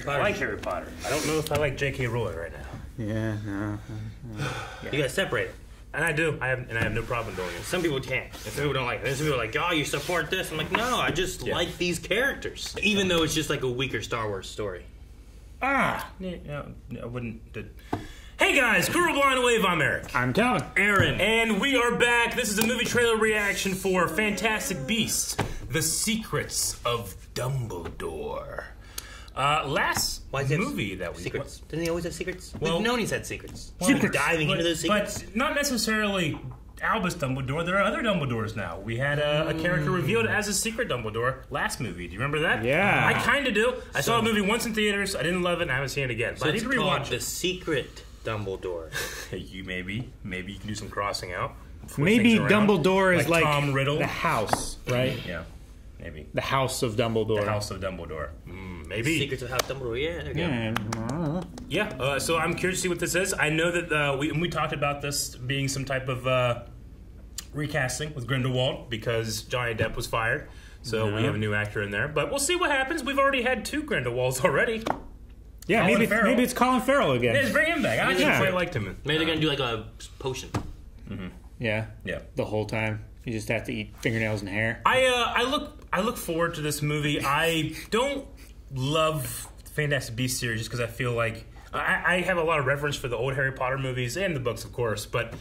I like Harry Potter. I don't know if I like J.K. Rowling right now. Yeah, no. You gotta separate it. And I do. I have no problem doing it. Some people can't. And some people don't like it. And some people are like, oh, you support this. I'm like, no, I just like these characters. Even though it's just like a weaker Star Wars story. I wouldn't... Hey guys, Cool Blind Wave, I'm Eric. I'm Calvin. Aaron. And we are back. This is a movie trailer reaction for Fantastic Beasts: The Secrets of Dumbledore. Last movie that we... Secrets. Didn't he always have secrets? Well, We've known he's had secrets. Secrets. Diving into those secrets. But not necessarily Albus Dumbledore. There are other Dumbledores now. We had a character revealed as a secret Dumbledore last movie. Do you remember that? Yeah. I kind of do. I saw the movie once in theaters. I didn't love it, and I haven't seen it again. So but I need to rewatch The Secret Dumbledore. Maybe you can do some crossing out. Maybe Dumbledore is like Tom Riddle. the house, right? Yeah. Maybe. The House of Dumbledore. The House of Dumbledore. Maybe. Secrets of House Dumbledore, yeah. There you go. Yeah, so I'm curious to see what this is. I know that we talked about this being some type of recasting with Grindelwald because Johnny Depp was fired. So we have a new actor in there. But we'll see what happens. We've already had 2 Grindelwalds already. Yeah, maybe it's Colin Farrell again. Yeah, just bring him back. I actually quite liked him. Maybe they're going to do like a potion. Yeah. Yeah. The whole time. You just have to eat fingernails and hair. I look forward to this movie. I don't love Fantastic Beasts series just because I feel like I have a lot of reference for the old Harry Potter movies and the books, of course. But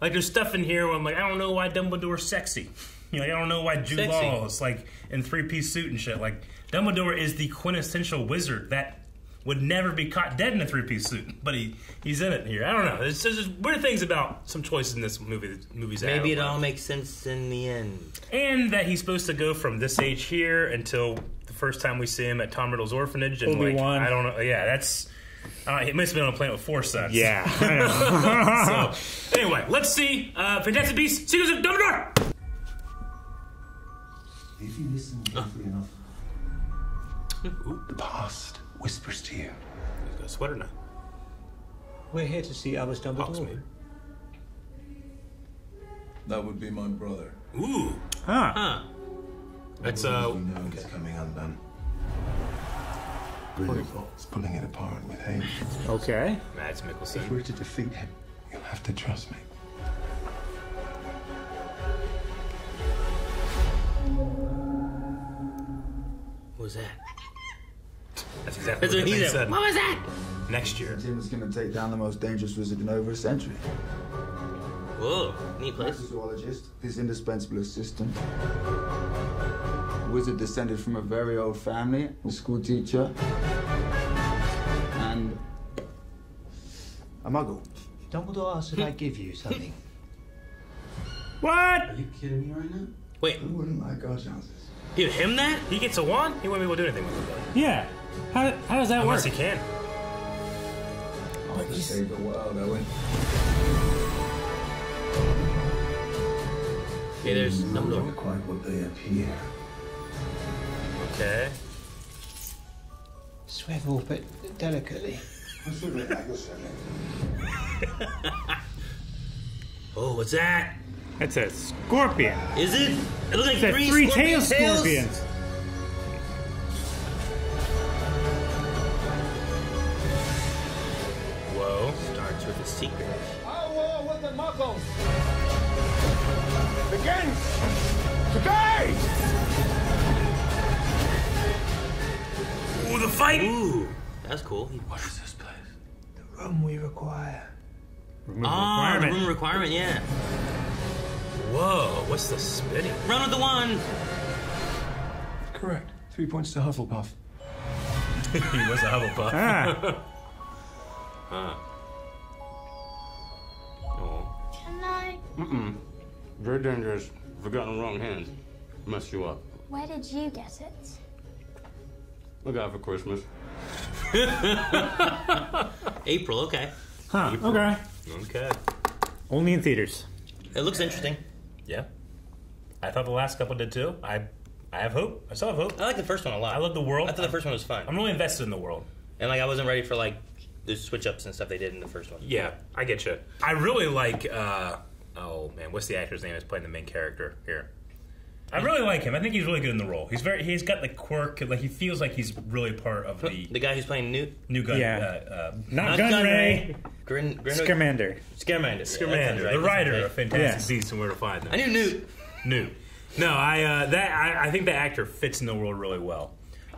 like, there's stuff in here where I'm like, I don't know why Dumbledore's sexy. You know, I don't know why Jude Law is like in 3-piece suit and shit. Like, Dumbledore is the quintessential wizard that would never be caught dead in a 3-piece suit, but he's in it here. I don't know. There's just weird things about some choices in this movie. Maybe it all makes sense in the end. And that he's supposed to go from this age here until the first time we see him at Tom Riddle's orphanage. And Obi-Wan. I don't know. Yeah, that's... he must have been on a planet with 4 suns. Yeah, I know. So, anyway, let's see Fantastic Beasts: Secrets of Dumbledore! If you listen carefully enough, the past whispers to you. He's got a sweater now. We're here to see Albus Dumbledore. That would be my brother. Ooh. That's We know it's coming undone. Grindelwald's pulling it apart with hate. Okay. Mads Mikkelsen. If we're to defeat him, you'll have to trust me. What was that? That's exactly That's what he said. What was that? Next year. Tim is going to take down the most dangerous wizard in over a century. Whoa, neat place. Zoologist, his indispensable assistant. Wizard descended from a very old family, a school teacher, and a muggle. Dumbledore asked if I give you something. What? Are you kidding me right now? Wait. Who wouldn't like our chances? Give him that? He gets a wand? He won't be able to do anything with it, though. Yeah. How does that Unless work? he can. Oh, to save the world, Owen. Okay, there's Not Dumbledore. quite what they appear. Okay. Swivel, but delicately. Oh, what's that? That's a scorpion. Is it? It looks like It's a 3 3-tailed scorpions. Whoa. Starts with a secret. Our war with the Muggles begins today! Ooh, the fight! Ooh, that's cool. What is this place? The room we require. Ah, the room requirement, yeah. Whoa, what's the spinning? Run with the wand. Correct. 3 points to Hufflepuff. He was a Hufflepuff. Oh. Can I? Very dangerous. If it got in the wrong hands, mess you up. Where did you get it? Look out for Christmas. April, okay. Huh, okay. Okay. Only in theaters. It looks interesting. Yeah. I thought the last couple did too. I have hope. I still have hope. I like the first one a lot. I love the world. I thought the first one was fun. I'm really invested in the world. And like I wasn't ready for like the switch ups and stuff they did in the first one. Yeah, I get you. I really like, oh man, what's the actor's name that's playing the main character here? I really like him. I think he's really good in the role. He's got the quirk, like he feels like he's really part of the guy who's playing Newt. New gun. Yeah. Not Gunray. Scamander. Scamander, the writer of Fantastic Beasts and Where to Find Them. I knew Newt. No, I think the actor fits in the world really well.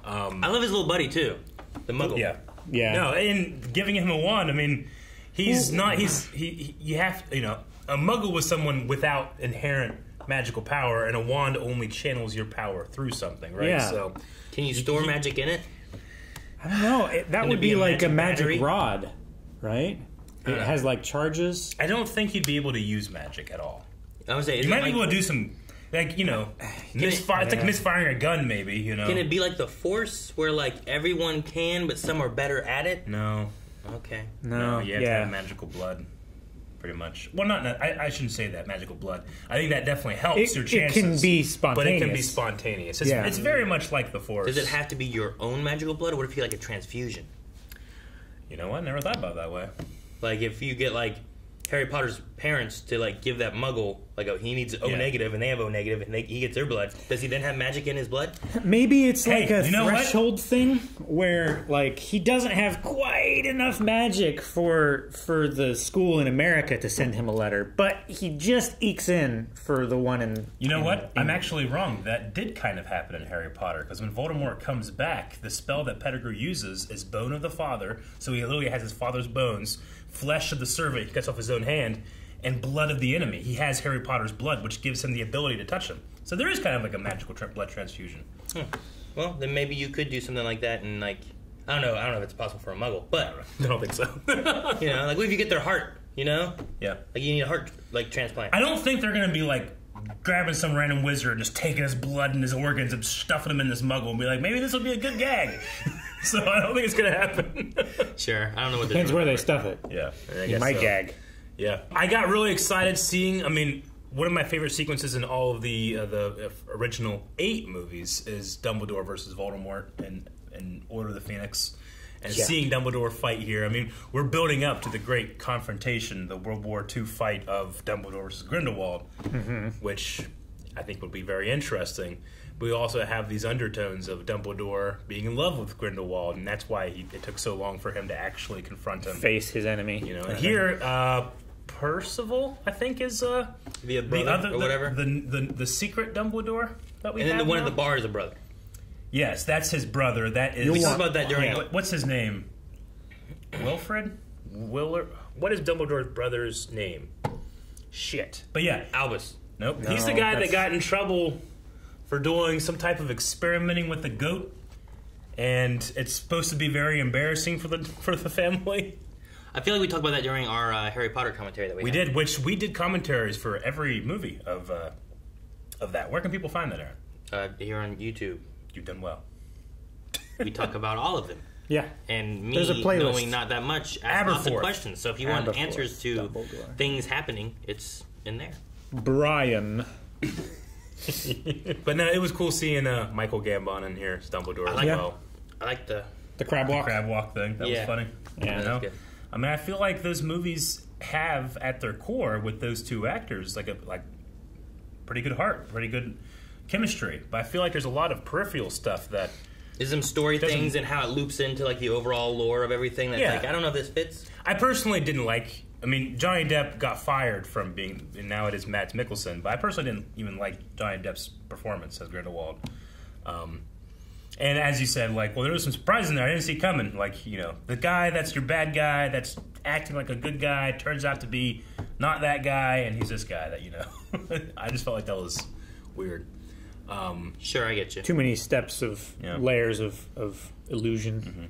I love his little buddy too, the Muggle. Yeah. No, and giving him a wand. I mean, he's not. You have a Muggle was someone without inherent magical power, and a wand only channels your power through something, right? Yeah. So, can you store magic in it? I don't know. That would be like a magic rod, right? It has like charges. I don't think you'd be able to use magic at all. I would say you might be able to do some, it's like misfiring a gun, maybe. Can it be like the Force, where like everyone can, but some are better at it? No. Okay. No. You have to have magical blood. Pretty much. Well, I shouldn't say that, magical blood. I think that definitely helps your chances. It can be spontaneous. But it can be spontaneous. It's very much like the Force. Does it have to be your own magical blood, or what if you like a transfusion? You know what? Never thought about it that way. Like, if you get, like, Harry Potter's parents to, like, give that Muggle, like, he needs O negative, and they have O negative, and he gets their blood. Does he then have magic in his blood? Maybe it's like a threshold thing where, like, he doesn't have quite enough magic for the school in America to send him a letter, but he just ekes in for the one in... You know what? I'm actually wrong. That did kind of happen in Harry Potter, because when Voldemort comes back, the spell that Pettigrew uses is Bone of the Father, so he literally has his father's bones, flesh of the servant, he cuts off his own hand, and blood of the enemy. He has Harry Potter's blood, which gives him the ability to touch him. So there is kind of like a magical blood transfusion. Well, then maybe you could do something like that, and like I don't know if it's possible for a Muggle, but I don't think so. Like what if you get their heart? Yeah. Like you need a heart transplant. I don't think they're gonna be like grabbing some random wizard, just taking his blood and his organs and stuffing him in this Muggle, and be like, maybe this will be a good gag. So I don't think it's gonna happen. Sure, I don't know what. Depends where they stuff it. Yeah, you might gag. Yeah, I got really excited seeing. I mean, one of my favorite sequences in all of the original 8 movies is Dumbledore versus Voldemort in Order of the Phoenix, and seeing Dumbledore fight here. I mean, we're building up to the great confrontation, the World War II fight of Dumbledore versus Grindelwald, which I think would be very interesting. We also have these undertones of Dumbledore being in love with Grindelwald, and that's why it took so long for him to actually confront him, face his enemy. And here, Percival, I think, is be a brother or whatever. The secret Dumbledore that we have. And then the one now? at the bar is a brother. Yes, that's his brother. That is. We talked about that during. What's his name? Wilfred? Willard? What is Dumbledore's brother's name? Shit. But yeah, Albus. Nope. No, he's the guy that got in trouble for doing some type of experimenting with the goat, and it's supposed to be very embarrassing for the family. I feel like we talked about that during our Harry Potter commentary that we had. did, which we did commentaries for every movie of that. Where can people find that, Aaron? Here on YouTube. You've done well. We talk about all of them. Yeah. And me There's a playlist. knowing not that much, ask lots of questions. So if you want answers to things happening, it's in there. Brian. But no, it was cool seeing Michael Gambon in here, Dumbledore as well. I like the crab walk. The crab walk thing. That was funny. Yeah, you know? I mean, I feel like those movies have at their core with those two actors like pretty good heart, pretty good chemistry. But I feel like there's a lot of peripheral stuff that is some story things and how it loops into like the overall lore of everything. That's like, I don't know if this fits. I personally didn't like. I mean, Johnny Depp got fired from being, and now it is Mads Mikkelsen. But I personally didn't even like Johnny Depp's performance as Grindelwald. And as you said, like, well, there was some surprises in there I didn't see coming. Like, the guy that's your bad guy that's acting like a good guy turns out to be not that guy, and he's this guy that, I just felt like that was weird. Sure, I get you. Too many steps of layers of illusion. Mm-hmm.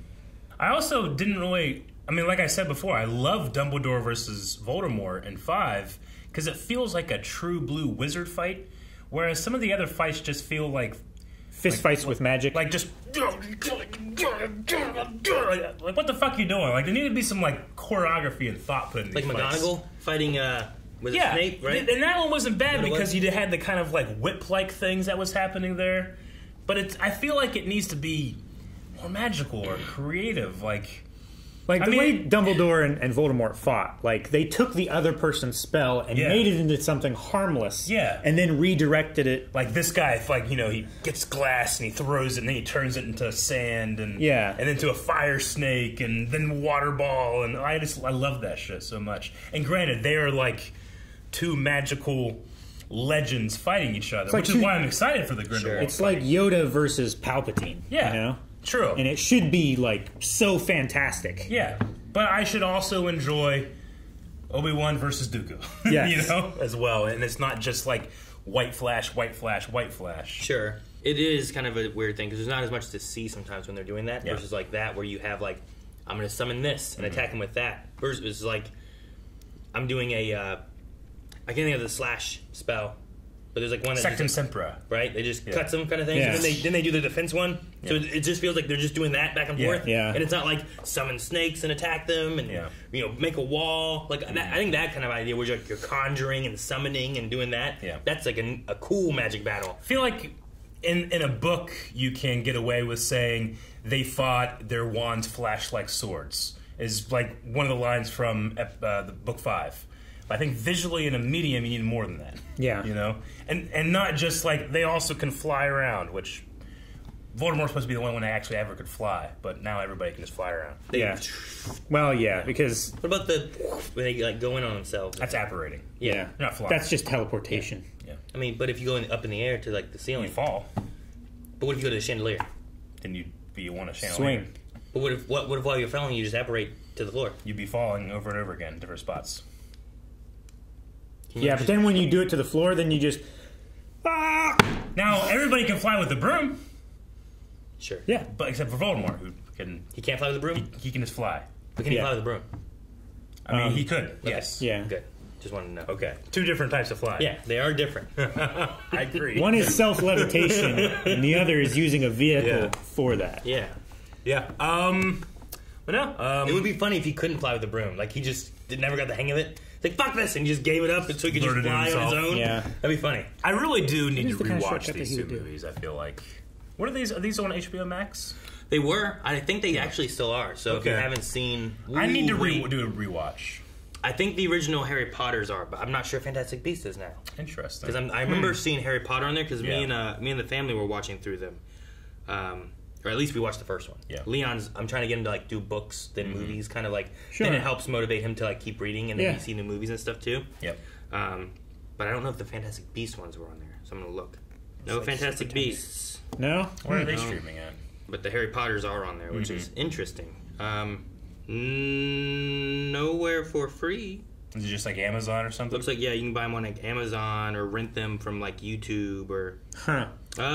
I also didn't really... I mean, like I said before, I love Dumbledore versus Voldemort in 5 because it feels like a true blue wizard fight, whereas some of the other fights just feel like fist fights with magic. Like just like what the fuck are you doing? Like there needed to be some like choreography and thought put in these like fights. McGonagall fighting with a Snape, right? And that one wasn't bad because you had the kind of like whip-like things that was happening there. But I feel like it needs to be more magical or creative, like. Like, the way Dumbledore and Voldemort fought, like, they took the other person's spell and made it into something harmless. Yeah. And then redirected it. Like, this guy, like, you know, he gets glass and he throws it and then he turns it into sand and into a fire snake and then water ball. And I love that shit so much. And granted, they are, like, two magical legends fighting each other, which is why I'm excited for the Grindelwald. It's like Yoda versus Palpatine. Yeah. You know? True. And it should be, like, so fantastic. Yeah. But I should also enjoy Obi-Wan versus Dooku. Yes. You know? As well. And it's not just like white flash, white flash, white flash. Sure. It is kind of a weird thing because there's not as much to see sometimes when they're doing that versus like that where you have like, I'm going to summon this and attack him with that. Versus like, I'm doing a, I can't think of the slash spell. But there's like one that Sectum Sempra. Right? They just cuts them kind of thing. And then they do the defense one. So it just feels like they're just doing that back and forth. Yeah. And it's not like summon snakes and attack them and you know make a wall. Like I think that kind of idea where you're conjuring and summoning and doing that. Yeah. That's like a cool magic battle. I feel like in a book you can get away with saying they fought, their wands flashed like swords. Is like one of the lines from the book 5. I think visually in a medium, you need more than that. Yeah. You know? And not just like, they also can fly around, which Voldemort's supposed to be the only one that actually ever could fly, but now everybody can just fly around. Yeah. Well, because... What about when they like go in on themselves? That's apparating. Yeah. You're not flying. That's just teleportation. Yeah. I mean, but if you go up in the air to like the ceiling. You fall. But what if you go to the chandelier? Then you'd be on a chandelier. Swing. But what if while you're falling you just apparate to the floor? You'd be falling over and over again, different spots. Yeah, but then when you do it to the floor, then you just... Now, everybody can fly with the broom. Sure. Yeah. But except for Voldemort, who can... He can't fly with the broom? He can just fly. But can he fly with the broom? I mean, he could, yes. Yeah. Good. Just wanted to know. Okay. 2 different types of fly. Yeah, they are different. I agree. One is self-levitation, and the other is using a vehicle for that. Yeah. Yeah. But no. It would be funny if he couldn't fly with the broom. Like, he just never got the hang of it. It's like, fuck this, and he just gave it up so he could just Learned it fly on his himself. own. Yeah. That'd be funny. I really do need to the kind of rewatch shortcut these that he 2 would do. movies, I feel like. What are these? Are these on HBO Max? They were. I think they actually still are. So if you haven't seen... I need to Ooh-wee. do a rewatch. I think the original Harry Potters are, but I'm not sure Fantastic Beasts is now. Interesting. Because I remember seeing Harry Potter on there because Yeah. me and the family were watching through them. Or at least we watched the first one. Yeah. Leon's, I'm trying to get him to like do books, then movies, kind of like, Sure. then it helps motivate him to like keep reading and then Yeah. you see new movies and stuff too. Yep. But I don't know if the Fantastic Beasts ones were on there, so I'm gonna look. No Fantastic Beasts, No? Where are they streaming at? but the Harry Potters are on there, which is interesting. Nowhere for free. Is it just like Amazon or something? Looks like you can buy them on like Amazon or rent them from like YouTube or. Huh.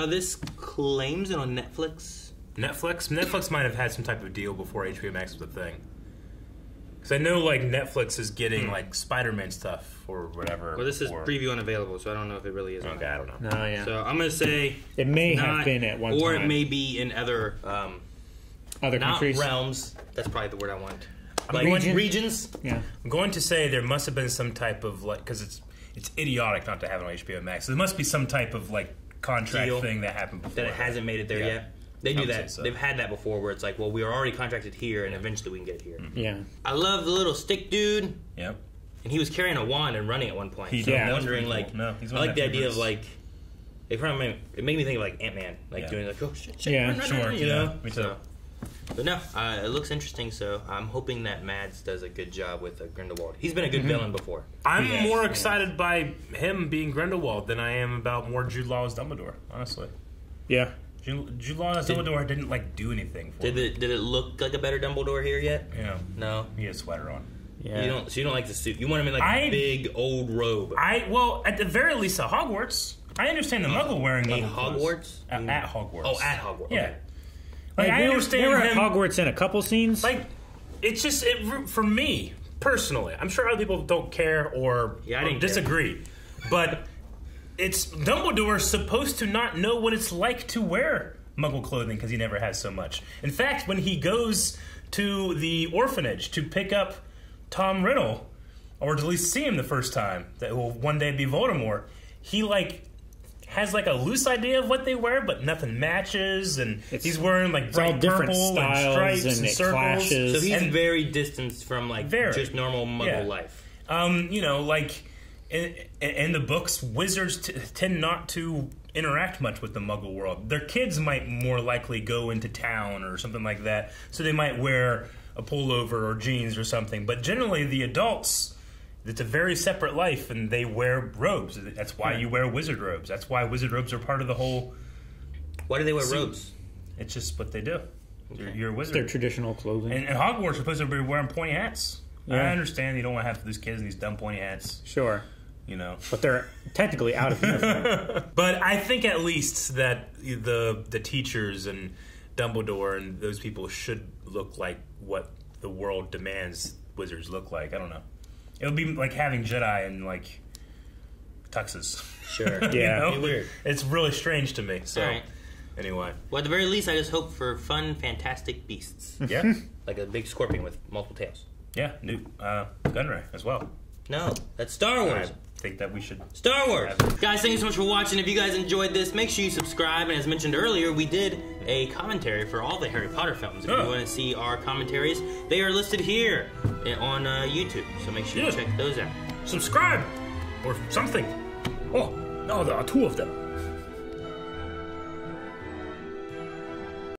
This claims it on Netflix. Netflix might have had some type of deal before HBO Max was a thing. Because I know like Netflix is getting like Spider-Man stuff or whatever. Well, this is preview unavailable, so I don't know if it really is. Okay, I don't know. No, yeah. So I'm gonna say It may not, have been at one or time. it may be in other Other not countries. realms. That's probably the word I want. Regions. Yeah. I'm going to say there must have been some type of like, because it's idiotic not to have it on HBO Max. So there must be some type of like contract Deal thing that happened before. That it hasn't made it there Yeah. yet. They do I would that. say so. They've had that before, where it's like, well, we are already contracted here, and eventually we can get it here. Yeah. I love the little stick dude, Yep. and he was carrying a wand and running at one point. He so did. I'm That was wondering, pretty like, cool. No, he's I one of like my the idea of favorites. like, it made me think of like Ant-Man, like Yeah. doing like, oh shit, Yeah, run, sure, you yeah, know. me too. But no, it looks interesting. So I'm hoping that Mads does a good job with Grindelwald. He's been a good villain before. I'm more excited by him being Grindelwald than I am about more Jude Law as Dumbledore, honestly. Yeah. Jude Law as Dumbledore didn't like do anything for me. Did it look like a better Dumbledore here yet? Yeah. No. He had a sweater on. Yeah. You don't like the suit. You want him in like a big old robe. Well, at the very least at Hogwarts. I understand the Muggle wearing In Muggle clothes. Hogwarts? At Hogwarts. Oh, at Hogwarts. Yeah. Okay. Like, I understand they were at him- Hogwarts in a couple scenes. Like, it's just for me personally. I'm sure other people don't care or Yeah, I didn't care. disagree, but it's Dumbledore supposed to not know what it's like to wear Muggle clothing because he never has so much. In fact, when he goes to the orphanage to pick up Tom Riddle, or to at least see him the first time, that will one day be Voldemort, he like has like a loose idea of what they wear, but nothing matches, and he's wearing like bright different purple styles and stripes and and it circles. clashes. So he's very distanced from like just normal Muggle life. You know, like in the books, wizards tend not to interact much with the Muggle world. Their kids might more likely go into town or something like that, so they might wear a pullover or jeans or something. But generally, the adults, it's a very separate life, and they wear robes. That's why you wear wizard robes. That's why wizard robes are part of the whole. Why do they wear robes? It's just what they do. Okay. You're a wizard. It's their traditional clothing. And Hogwarts, you're supposed to be wearing pointy hats. Yeah. I understand you don't want to have these kids in these dumb pointy hats. Sure. You know. But they're technically out of uniform. But I think at least that the teachers and Dumbledore and those people should look like what the world demands wizards look like. I don't know. It would be like having Jedi in like tuxes. Sure. Yeah. You know? Weird. It's really strange to me. So All right. Anyway. Well, at the very least, I just hope for fun, fantastic beasts. Yeah. Like a big scorpion with multiple tails. Yeah. New Gunray as well. No, that's Star Wars. I think that we should. Star Wars! Guys, thank you so much for watching. If you guys enjoyed this, make sure you subscribe. And as mentioned earlier, we did a commentary for all the Harry Potter films. If you want to see our commentaries, they are listed here on YouTube. So make sure you check those out. Subscribe! Or something. Oh, no, there are two of them.